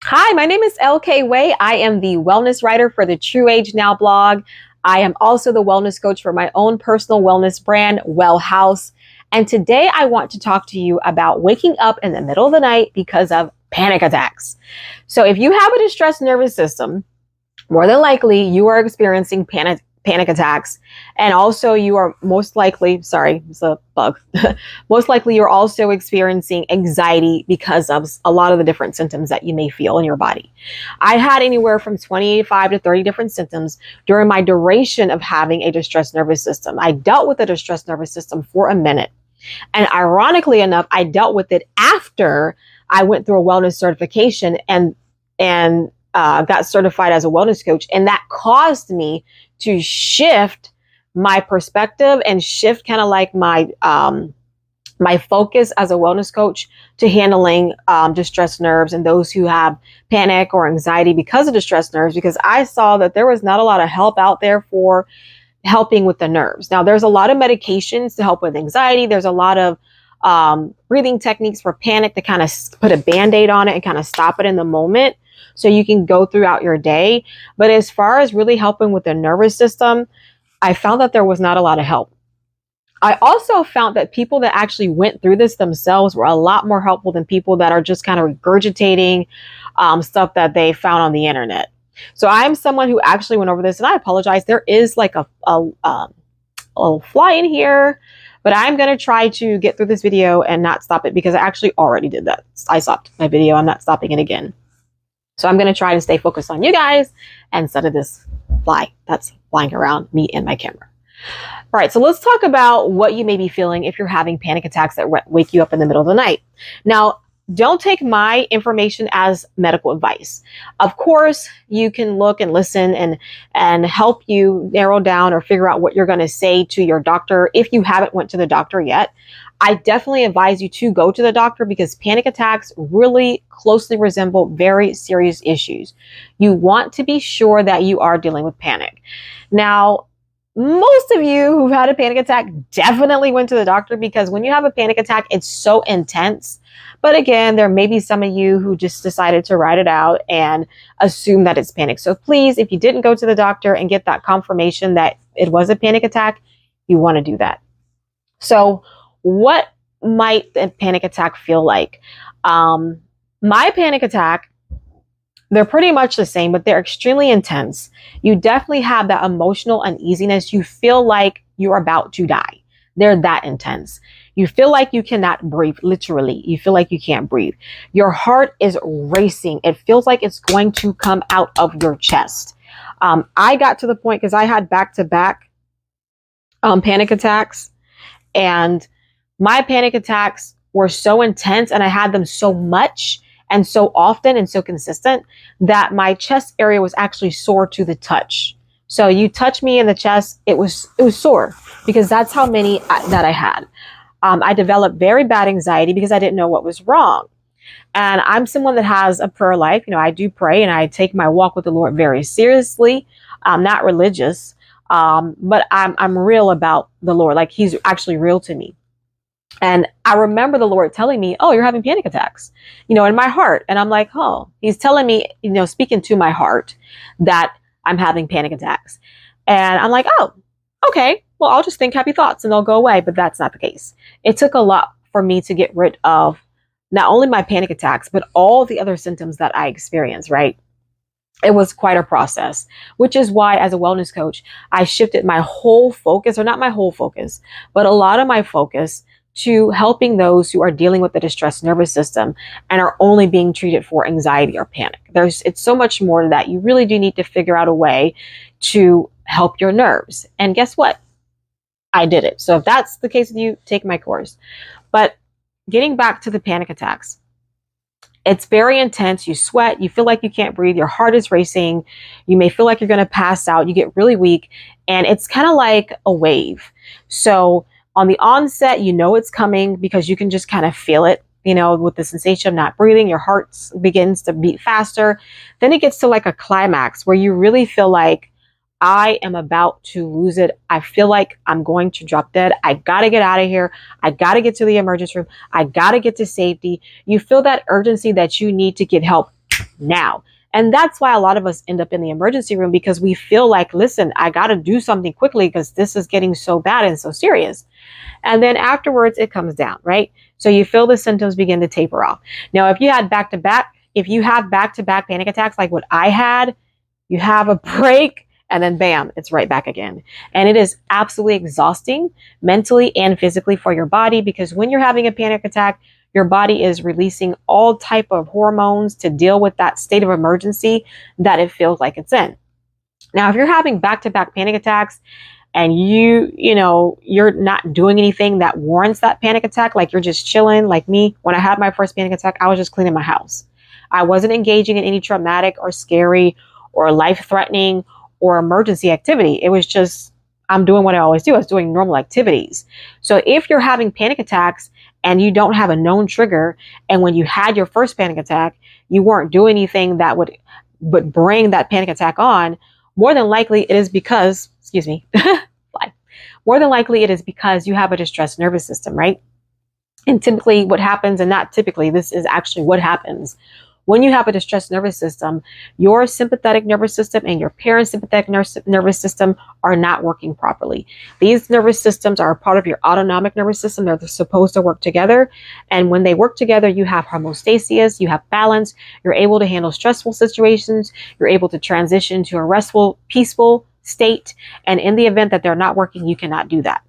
Hi, my name is LK Way. I am the wellness writer for the True Age Now blog. I am also the wellness coach for my own personal wellness brand, Well House. And today I want to talk to you about waking up in the middle of the night because of panic attacks. So if you have a distressed nervous system, more than likely you are experiencing panic attacks. And also you are most likely, sorry, it's a bug. Most likely you're also experiencing anxiety because of a lot of the different symptoms that you may feel in your body. I had anywhere from 25 to 30 different symptoms during my duration of having a distressed nervous system. I dealt with a distressed nervous system for a minute. And ironically enough, I dealt with it after I went through a wellness certification and got certified as a wellness coach. And that caused me to shift my perspective and shift kind of like my focus as a wellness coach to handling distressed nerves and those who have panic or anxiety because of distressed nerves, because I saw that there was not a lot of help out there for helping with the nerves. Now, there's a lot of medications to help with anxiety. There's a lot of breathing techniques for panic to kind of put a Band-Aid on it and kind of stop it in the moment, so you can go throughout your day. But as far as really helping with the nervous system, I found that there was not a lot of help. I also found that people that actually went through this themselves were a lot more helpful than people that are just kind of regurgitating stuff that they found on the internet. So I'm someone who actually went over this, and I apologize. There is like a fly in here, but I'm going to try to get through this video and not stop it because I actually already did that. I stopped my video. I'm not stopping it again. So I'm going to try to stay focused on you guys instead of this fly that's flying around me and my camera. All right, so let's talk about what you may be feeling if you're having panic attacks that wake you up in the middle of the night. Now, don't take my information as medical advice. Of course, you can look and listen and help you narrow down or figure out what you're going to say to your doctor if you haven't went to the doctor yet. I definitely advise you to go to the doctor because panic attacks really closely resemble very serious issues. You want to be sure that you are dealing with panic. Now, most of you who've had a panic attack definitely went to the doctor, because when you have a panic attack, it's so intense. But again, there may be some of you who just decided to write it out and assume that it's panic. So please, if you didn't go to the doctor and get that confirmation that it was a panic attack, you want to do that. So what might a panic attack feel like? My panic attack, they're pretty much the same, but they're extremely intense. You definitely have that emotional uneasiness. You feel like you're about to die. They're that intense. You feel like you cannot breathe, literally. You feel like you can't breathe. Your heart is racing. It feels like it's going to come out of your chest. I got to the point, because I had back-to-back panic attacks, and my panic attacks were so intense and I had them so much and so often and so consistent that my chest area was actually sore to the touch. So you touch me in the chest, it was sore, because that's how many that I had. I developed very bad anxiety because I didn't know what was wrong. And I'm someone that has a prayer life. You know, I do pray and I take my walk with the Lord very seriously. I'm not religious, but I'm real about the Lord. Like, he's actually real to me. And I remember the Lord telling me, oh, you're having panic attacks, you know, in my heart. And I'm like, oh, he's telling me, you know, speaking to my heart that I'm having panic attacks. And I'm like, oh, okay, well, I'll just think happy thoughts and they'll go away. But that's not the case. It took a lot for me to get rid of not only my panic attacks, but all the other symptoms that I experienced, right? It was quite a process, which is why as a wellness coach, I shifted my whole focus, or not my whole focus, but a lot of my focus to helping those who are dealing with the distressed nervous system and are only being treated for anxiety or panic. It's so much more to that. You really do need to figure out a way to help your nerves. And guess what? I did it. So if that's the case with you, take my course. But getting back to the panic attacks, it's very intense. You sweat, you feel like you can't breathe, your heart is racing, you may feel like you're going to pass out, you get really weak, and it's kind of like a wave. So on the onset, you know it's coming because you can just kind of feel it, you know, with the sensation of not breathing, your heart begins to beat faster. Then it gets to like a climax where you really feel like, I am about to lose it. I feel like I'm going to drop dead. I got to get out of here. I got to get to the emergency room. I got to get to safety. You feel that urgency that you need to get help now. And that's why a lot of us end up in the emergency room, because we feel like, listen, I got to do something quickly because this is getting so bad and so serious. And then afterwards it comes down, right? So you feel the symptoms begin to taper off. Now, if you have back to back panic attacks like what I had, you have a break and then bam, it's right back again. And it is absolutely exhausting mentally and physically for your body, because when you're having a panic attack, your body is releasing all type of hormones to deal with that state of emergency that it feels like it's in. Now, if you're having back-to-back panic attacks and you're not doing anything that warrants that panic attack, like you're just chilling, like me, when I had my first panic attack, I was just cleaning my house. I wasn't engaging in any traumatic or scary or life-threatening or emergency activity. It was just, I'm doing what I always do. I was doing normal activities. So if you're having panic attacks and you don't have a known trigger, and when you had your first panic attack, you weren't doing anything that would bring that panic attack on, more than likely it is because, more than likely it is because you have a distressed nervous system, right? And typically what happens, and not typically, this is actually what happens. When you have a distressed nervous system, your sympathetic nervous system and your parasympathetic nervous system are not working properly. These nervous systems are a part of your autonomic nervous system. They're supposed to work together. And when they work together, you have homeostasis, you have balance, you're able to handle stressful situations, you're able to transition to a restful, peaceful state. And in the event that they're not working, you cannot do that.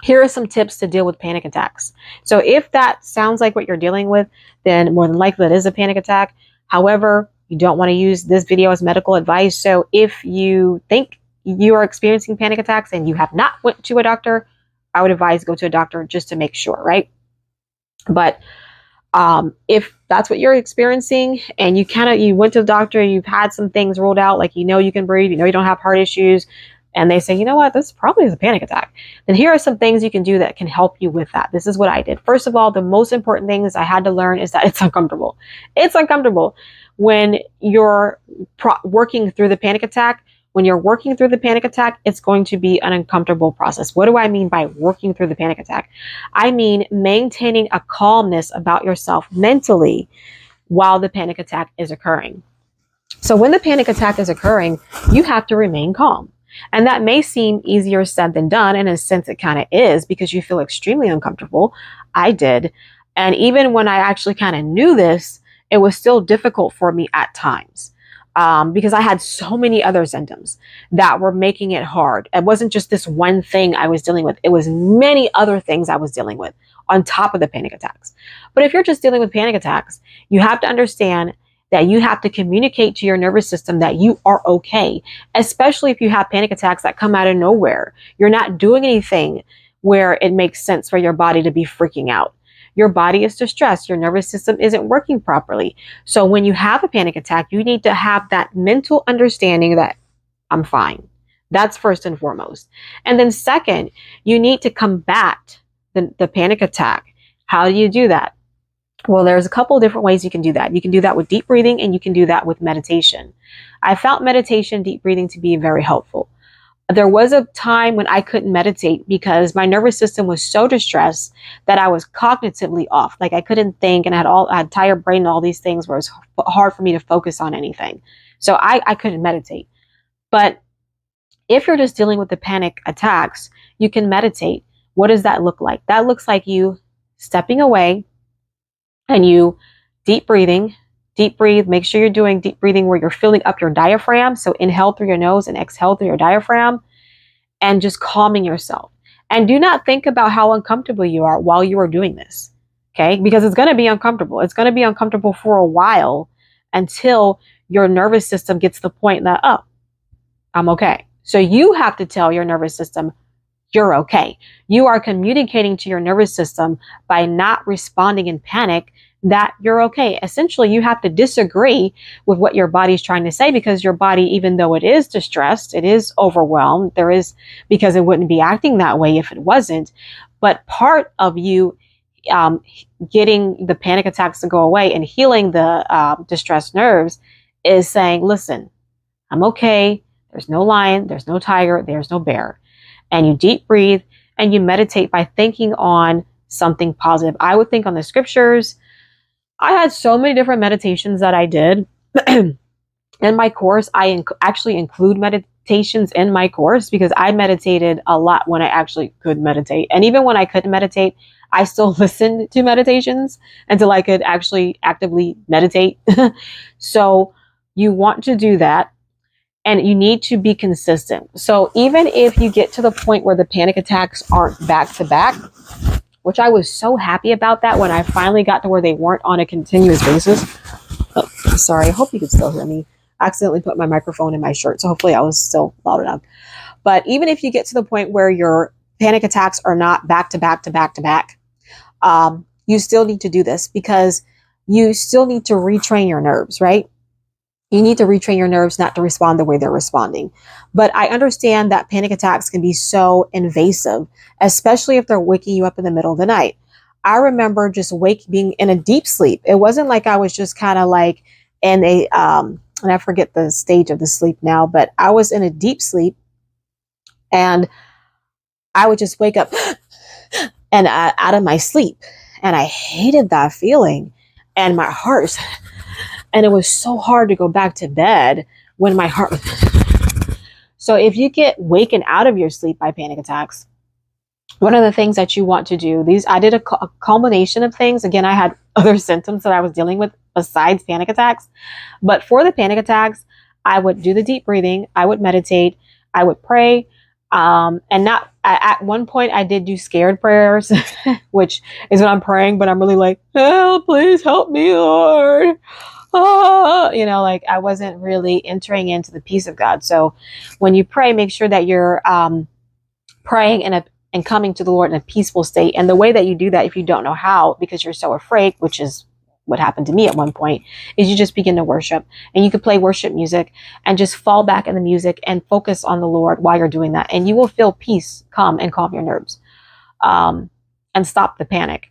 Here are some tips to deal with panic attacks. So if that sounds like what you're dealing with, then more than likely it is a panic attack. However, you don't want to use this video as medical advice. So if you think you are experiencing panic attacks and you have not went to a doctor, I would advise go to a doctor just to make sure, right? But if that's what you're experiencing and you went to the doctor, you've had some things ruled out, like you can breathe, you don't have heart issues, and they say, you know what, this probably is a panic attack, then here are some things you can do that can help you with that. This is what I did. First of all, the most important things I had to learn is that it's uncomfortable. It's uncomfortable when you're working through the panic attack. When you're working through the panic attack, it's going to be an uncomfortable process. What do I mean by working through the panic attack? I mean maintaining a calmness about yourself mentally while the panic attack is occurring. So when the panic attack is occurring, you have to remain calm. And that may seem easier said than done. And in a sense, it kind of is, because you feel extremely uncomfortable. I did. And even when I actually kind of knew this, it was still difficult for me at times. Because I had so many other symptoms that were making it hard. It wasn't just this one thing I was dealing with. It was many other things I was dealing with on top of the panic attacks. But if you're just dealing with panic attacks, you have to understand that you have to communicate to your nervous system that you are okay, especially if you have panic attacks that come out of nowhere. You're not doing anything where it makes sense for your body to be freaking out. Your body is distressed. Your nervous system isn't working properly. So when you have a panic attack, you need to have that mental understanding that I'm fine. That's first and foremost. And then second, you need to combat the panic attack. How do you do that? Well, there's a couple of different ways you can do that. You can do that with deep breathing, and you can do that with meditation. I found meditation, deep breathing to be very helpful. There was a time when I couldn't meditate because my nervous system was so distressed that I was cognitively off. Like I couldn't think, and I had tired brain and all these things where it was hard for me to focus on anything. So I couldn't meditate. But if you're just dealing with the panic attacks, you can meditate. What does that look like? That looks like you stepping away and you deep breathing. Deep breathe. Make sure you're doing deep breathing where you're filling up your diaphragm. So inhale through your nose and exhale through your diaphragm, and just calming yourself. And do not think about how uncomfortable you are while you are doing this. Okay? Because it's going to be uncomfortable. It's going to be uncomfortable for a while until your nervous system gets to the point that, oh, I'm okay. So you have to tell your nervous system, you're okay. You are communicating to your nervous system by not responding in panic that you're okay. Essentially, you have to disagree with what your body's trying to say, because your body, even though it is distressed, it is overwhelmed, because it wouldn't be acting that way if it wasn't. But part of you getting the panic attacks to go away and healing the distressed nerves is saying, listen, I'm okay. There's no lion, there's no tiger, there's no bear. And you deep breathe and you meditate by thinking on something positive. I would think on the scriptures. I had so many different meditations that I did. In my course, I actually include meditations in my course because I meditated a lot when I actually could meditate. And even when I couldn't meditate, I still listened to meditations until I could actually actively meditate. So you want to do that. And you need to be consistent. So even if you get to the point where the panic attacks aren't back to back, which I was so happy about that when I finally got to where they weren't on a continuous basis. Oh, sorry. I hope you can still hear me. I accidentally put my microphone in my shirt, so hopefully I was still loud enough. But even if you get to the point where your panic attacks are not back to back to back to back, you still need to do this because you still need to retrain your nerves, right? You need to retrain your nerves not to respond the way they're responding. But I understand that panic attacks can be so invasive, especially if they're waking you up in the middle of the night. I remember just being in a deep sleep. It wasn't like I was just kind of like in a, and I forget the stage of the sleep now, but I was in a deep sleep and I would just wake up and out of my sleep. And I hated that feeling and my heart. And it was so hard to go back to bed when my heart was. So if you get waken out of your sleep by panic attacks, one of the things that you want to do, I did a culmination of things. Again, I had other symptoms that I was dealing with besides panic attacks. But for the panic attacks, I would do the deep breathing. I would meditate. I would pray. At one point I did do scared prayers, which is when I'm praying, but I'm really like, oh, please help me, Lord. Like I wasn't really entering into the peace of God. So when you pray, make sure that you're praying and coming to the Lord in a peaceful state. And the way that you do that, if you don't know how, because you're so afraid, which is what happened to me at one point, is you just begin to worship. And you could play worship music and just fall back in the music and focus on the Lord while you're doing that. And you will feel peace come and calm your nerves and stop the panic.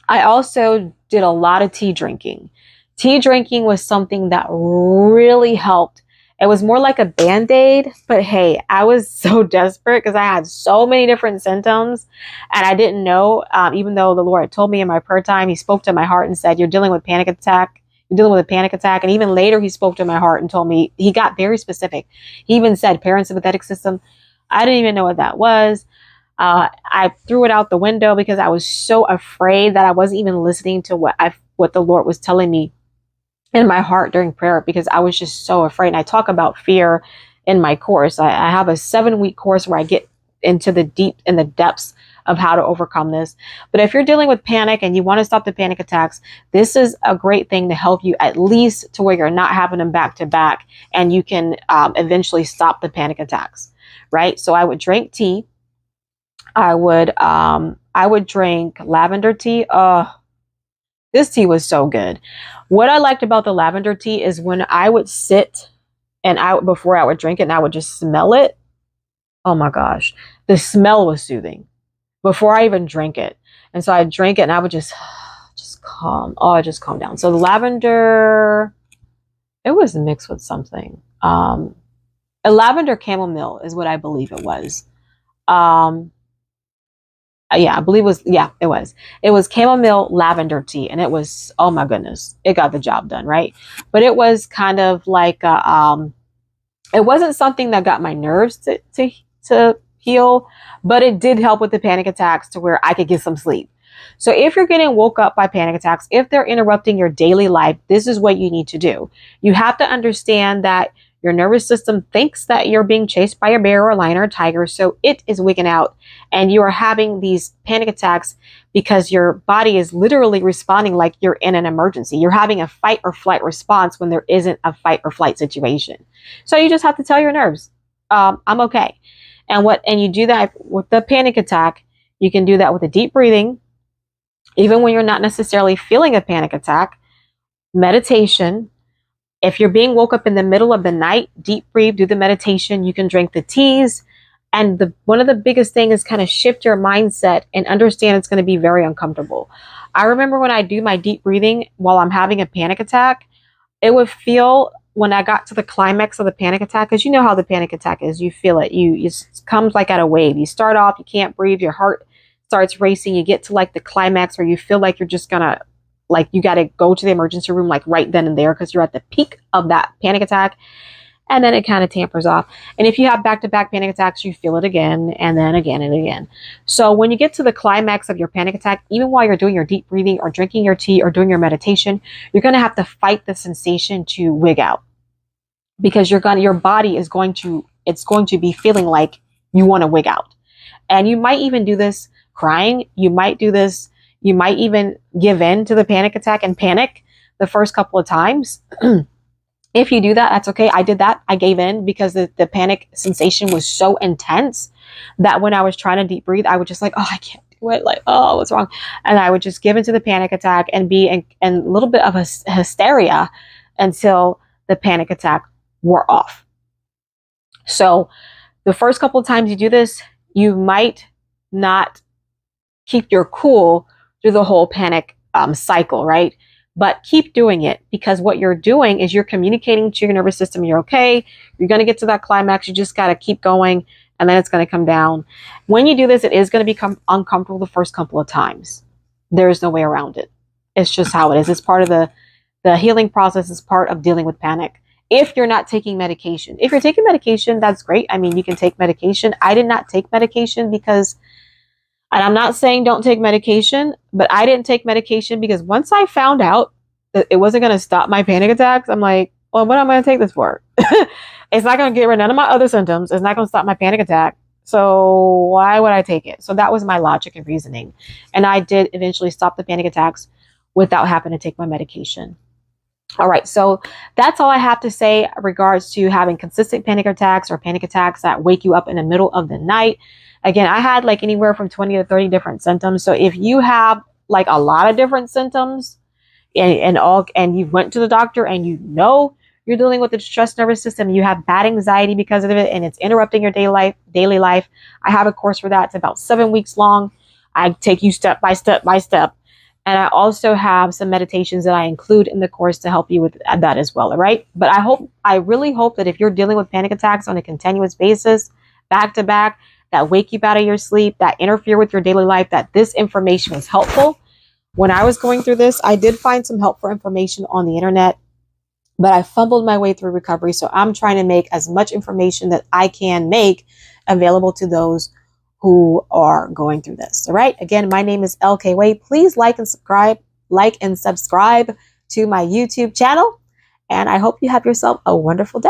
I also did a lot of tea drinking. Tea drinking was something that really helped. It was more like a Band-Aid, but hey, I was so desperate because I had so many different symptoms and I didn't know, even though the Lord had told me in my prayer time, he spoke to my heart and said, you're dealing with panic attack. You're dealing with a panic attack. And even later, he spoke to my heart and told me, he got very specific. He even said parasympathetic system. I didn't even know what that was. I threw it out the window because I was so afraid that I wasn't even listening to what the Lord was telling me in my heart during prayer, because I was just so afraid. And I talk about fear in my course. I have a 7-week course where I get into the depths of how to overcome this. But if you're dealing with panic and you want to stop the panic attacks, this is a great thing to help you at least to where you're not having them back to back and you can eventually stop the panic attacks, right? So I would drink tea. I would drink lavender tea. This tea was so good. What I liked about the lavender tea is when I would sit and before I would drink it and I would just smell it. Oh my gosh. The smell was soothing before I even drank it. And so I'd drink it and I would just calm. Oh, I just calm down. So the lavender, it was mixed with something. A lavender chamomile is what I believe it was. Yeah, I believe it was. It was chamomile lavender tea. And it was, oh my goodness, it got the job done, right? But it was kind of like, it wasn't something that got my nerves to heal, but it did help with the panic attacks to where I could get some sleep. So if you're getting woke up by panic attacks, if they're interrupting your daily life, this is what you need to do. You have to understand that your nervous system thinks that you're being chased by a bear or a lion or a tiger, so it is wigging out and you are having these panic attacks because your body is literally responding like you're in an emergency. You're having a fight or flight response when there isn't a fight or flight situation. So you just have to tell your nerves, I'm okay. And you do that with the panic attack. You can do that with the deep breathing, even when you're not necessarily feeling a panic attack, meditation. If you're being woke up in the middle of the night, deep breathe, do the meditation. You can drink the teas. And one of the biggest things is kind of shift your mindset and understand it's going to be very uncomfortable. I remember when I do my deep breathing while I'm having a panic attack, it would feel when I got to the climax of the panic attack, because you know how the panic attack is, you feel it. It comes like at a wave. You start off, you can't breathe, your heart starts racing. You get to like the climax where you feel like you're just gonna, like you got to go to the emergency room like right then and there because you're at the peak of that panic attack. And then it kind of tampers off. And if you have back-to-back panic attacks, you feel it again and then again and again. So when you get to the climax of your panic attack, even while you're doing your deep breathing or drinking your tea or doing your meditation, you're going to have to fight the sensation to wig out, because your body is going to be feeling like you want to wig out. And you might even do this crying. You might do this. You might even give in to the panic attack and panic the first couple of times. If you do that, that's okay. I did that. I gave in because the panic sensation was so intense that when I was trying to deep breathe, I would just like, oh, I can't do it. Like, oh, what's wrong? And I would just give into the panic attack and be in a little bit of a hysteria until the panic attack wore off. So the first couple of times you do this, you might not keep your cool through the whole panic cycle, right? But keep doing it, because what you're doing is you're communicating to your nervous system you're okay. You're going to get to that climax. You just got to keep going, and then it's going to come down. When you do this, it is going to become uncomfortable the first couple of times. There's no way around it. It's just how it is. It's part of the healing process. It's part of dealing with panic. If you're not taking medication. If you're taking medication, that's great. I mean, you can take medication. I did not take medication because, and I'm not saying don't take medication, but I didn't take medication because once I found out that it wasn't going to stop my panic attacks, I'm like, well, what am I going to take this for? It's not going to get rid of none of my other symptoms. It's not going to stop my panic attack. So why would I take it? So that was my logic and reasoning. And I did eventually stop the panic attacks without having to take my medication. All right, so that's all I have to say in regards to having consistent panic attacks or panic attacks that wake you up in the middle of the night. Again, I had like anywhere from 20 to 30 different symptoms. So if you have like a lot of different symptoms and you went to the doctor and you know you're dealing with the stress nervous system, you have bad anxiety because of it, and it's interrupting your daily life, I have a course for that. It's about 7 weeks long. I take you step by step by step. And I also have some meditations that I include in the course to help you with that as well. All right. But I really hope that if you're dealing with panic attacks on a continuous basis, back to back, that wake you out of your sleep, that interfere with your daily life, that this information was helpful. When I was going through this, I did find some helpful information on the internet, but I fumbled my way through recovery. So I'm trying to make as much information that I can make available to those who are going through this. All right. Again, my name is LK Way. Please like and subscribe to my YouTube channel. And I hope you have yourself a wonderful day.